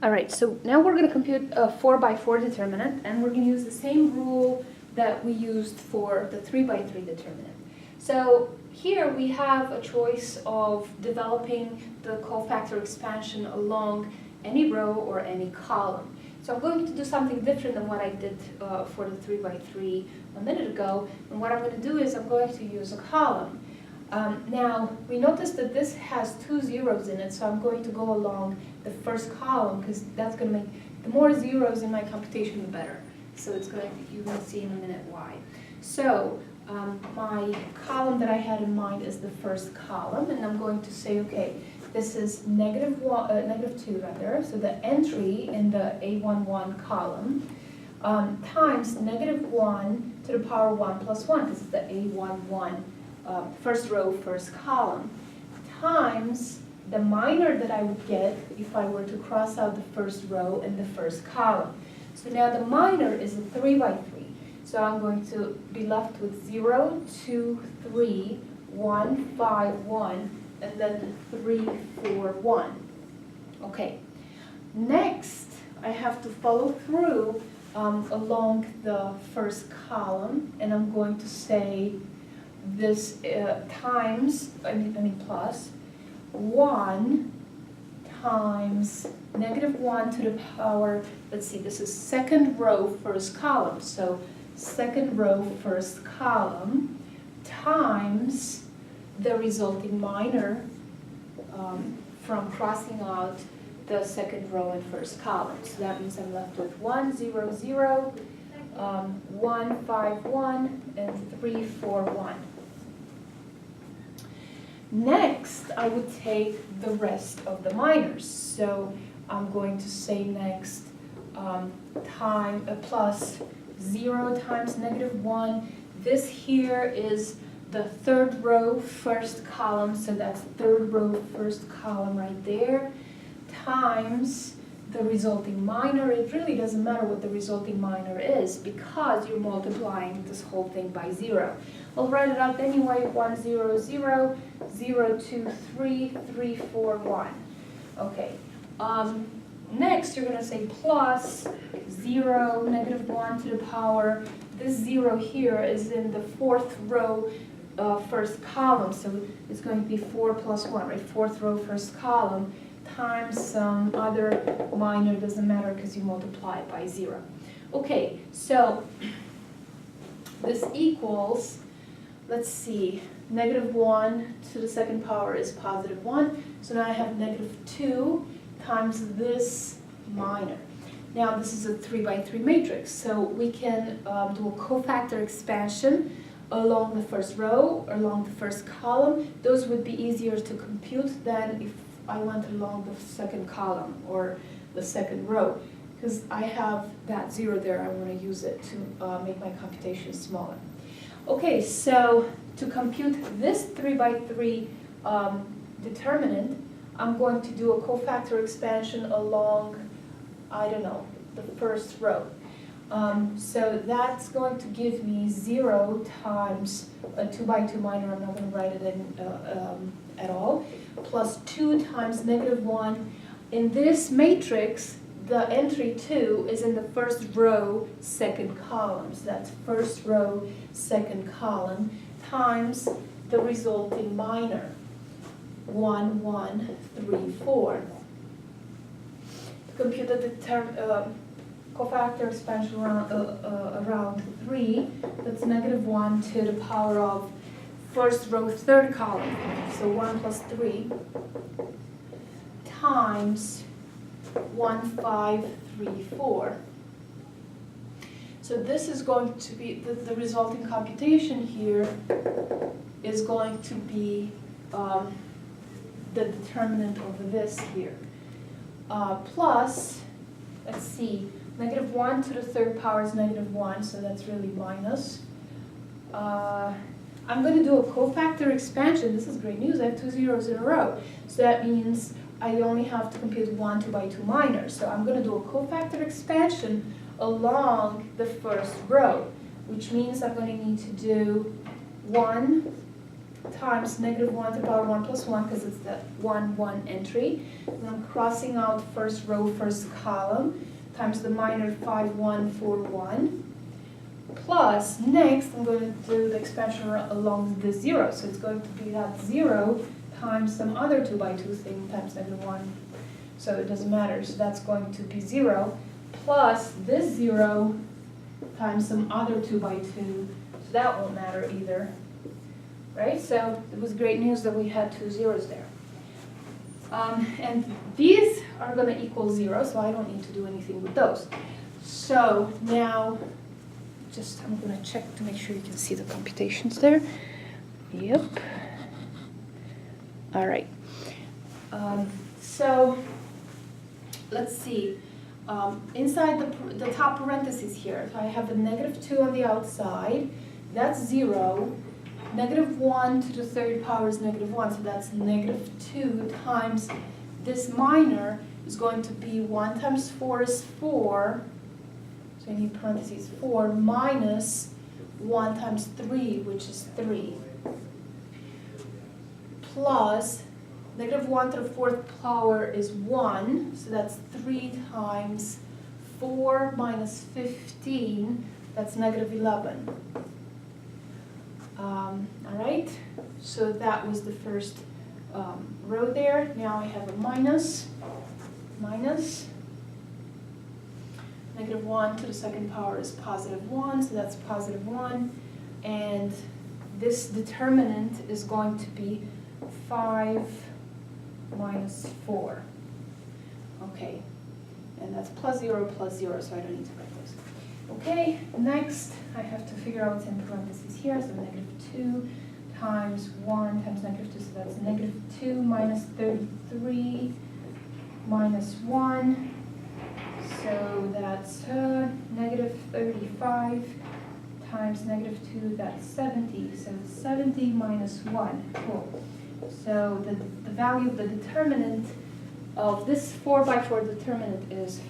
All right, so now we're going to compute a 4 by 4 determinant, and we're going to use the same rule that we used for the 3 by 3 determinant. So here we have a choice of developing the cofactor expansion along any row or any column. So I'm going to do something different than what I did for the 3 by 3 a minute ago, and what I'm going to do is I'm going to use a column. Now, we notice that this has 2 zeros in it, so I'm going to go along the first column because that's going to make, the more zeros in my computation, the better. So it's going to, you're going to see in a minute why. So my column that I had in mind is the first column, and I'm going to say, okay, this is -2 rather, so the entry in the A11 column times -1 to the power 1 plus 1, this is the A11 first row, first column, times the minor that I would get if I were to cross out the first row and the first column. So now the minor is a 3 by 3. So I'm going to be left with 0, 2, 3, 1, 5, 1, and then 3, 4, 1. Okay. Next, I have to follow through along the first column, and I'm going to say this times, plus 1 times -1 to the power, let's see, this is second row, first column. So second row, first column times the resulting minor from crossing out the second row and first column. So that means I'm left with 1, 0, 0, 1, 5, 1, and 3, 4, 1. Next, I would take the rest of the minors. So I'm going to say next plus 0 times -1. This here is the third row, first column, so that's third row, first column right there, times the resulting minor. It really doesn't matter what the resulting minor is because you're multiplying this whole thing by 0. I'll write it out anyway, 1, 0, 0, 0, 2, 3, 3, 4, 1. Okay. Next, you're going to say plus 0, -1 to the power. This 0 here is in the fourth row, first column, so it's going to be 4 plus 1, right? Fourth row, first column, times some other minor, doesn't matter because you multiply it by 0. Okay, so this equals, let's see, -1 to the second power is +1, so now I have -2 times this minor. Now this is a 3 by 3 matrix, so we can do a cofactor expansion along the first row, along the first column. Those would be easier to compute than if I went along the second column or the second row, because I have that 0 there. I want to use it to make my computation smaller. Okay, so to compute this 3 by 3 determinant, I'm going to do a cofactor expansion along, I don't know, the first row. So that's going to give me 0 times a 2 by 2 minor, I'm not going to write it in at all, plus 2 times -1. In this matrix, the entry 2 is in the first row, second column. So that's first row, second column, times the resulting minor, 1, 1, 3, 4. To compute the cofactor expansion around 3, that's -1 to the power of first row, third column, so 1 plus 3, times 1, 5, 3, 4. So this is going to be, the resulting computation here is going to be the determinant of this here. Plus, let's see, -1 to the third power is -1, so that's really minus. I'm going to do a cofactor expansion. This is great news. I have 2 zeros in a row. So that means I only have to compute 1 2 by 2 minor. So I'm going to do a cofactor expansion along the first row, which means I'm going to need to do 1 times negative 1 to the power 1 plus 1, because it's the 1, 1 entry. And I'm crossing out first row, first column, times the minor 5, 1, 4, 1. Plus, next, I'm going to do the expansion along the 0. So it's going to be that 0 times some other 2 by 2 thing times negative 1. So it doesn't matter. So that's going to be 0 plus this 0 times some other 2 by 2. So that won't matter either. Right? So it was great news that we had 2 zeros there. And these are going to equal 0, so I don't need to do anything with those. So now, I'm going to check to make sure you can see the computations there. Yep. All right. So let's see. Inside the top parentheses here, if I have a negative 2 on the outside, that's 0. Negative 1 to the third power is negative 1, so that's negative 2 times this minor is going to be 1 times 4 is 4. So I need parentheses 4 minus 1 times 3, which is 3. Plus negative 1 to the fourth power is 1, so that's 3 times 4 minus 15, that's negative 11. All right, so that was the first row there. Now I have a minus. Negative 1 to the second power is positive 1, so that's positive 1. And this determinant is going to be 5 minus 4. Okay, and that's plus 0, so I don't need to write those. Okay, next I have to figure out what's in parentheses here, so negative 2 times 1 times negative 2, so that's negative 2 minus 33 minus 1, so that's negative 35 times negative 2, that's 70, so 70 minus 1, cool. So the value of the determinant of this 4 by 4 determinant is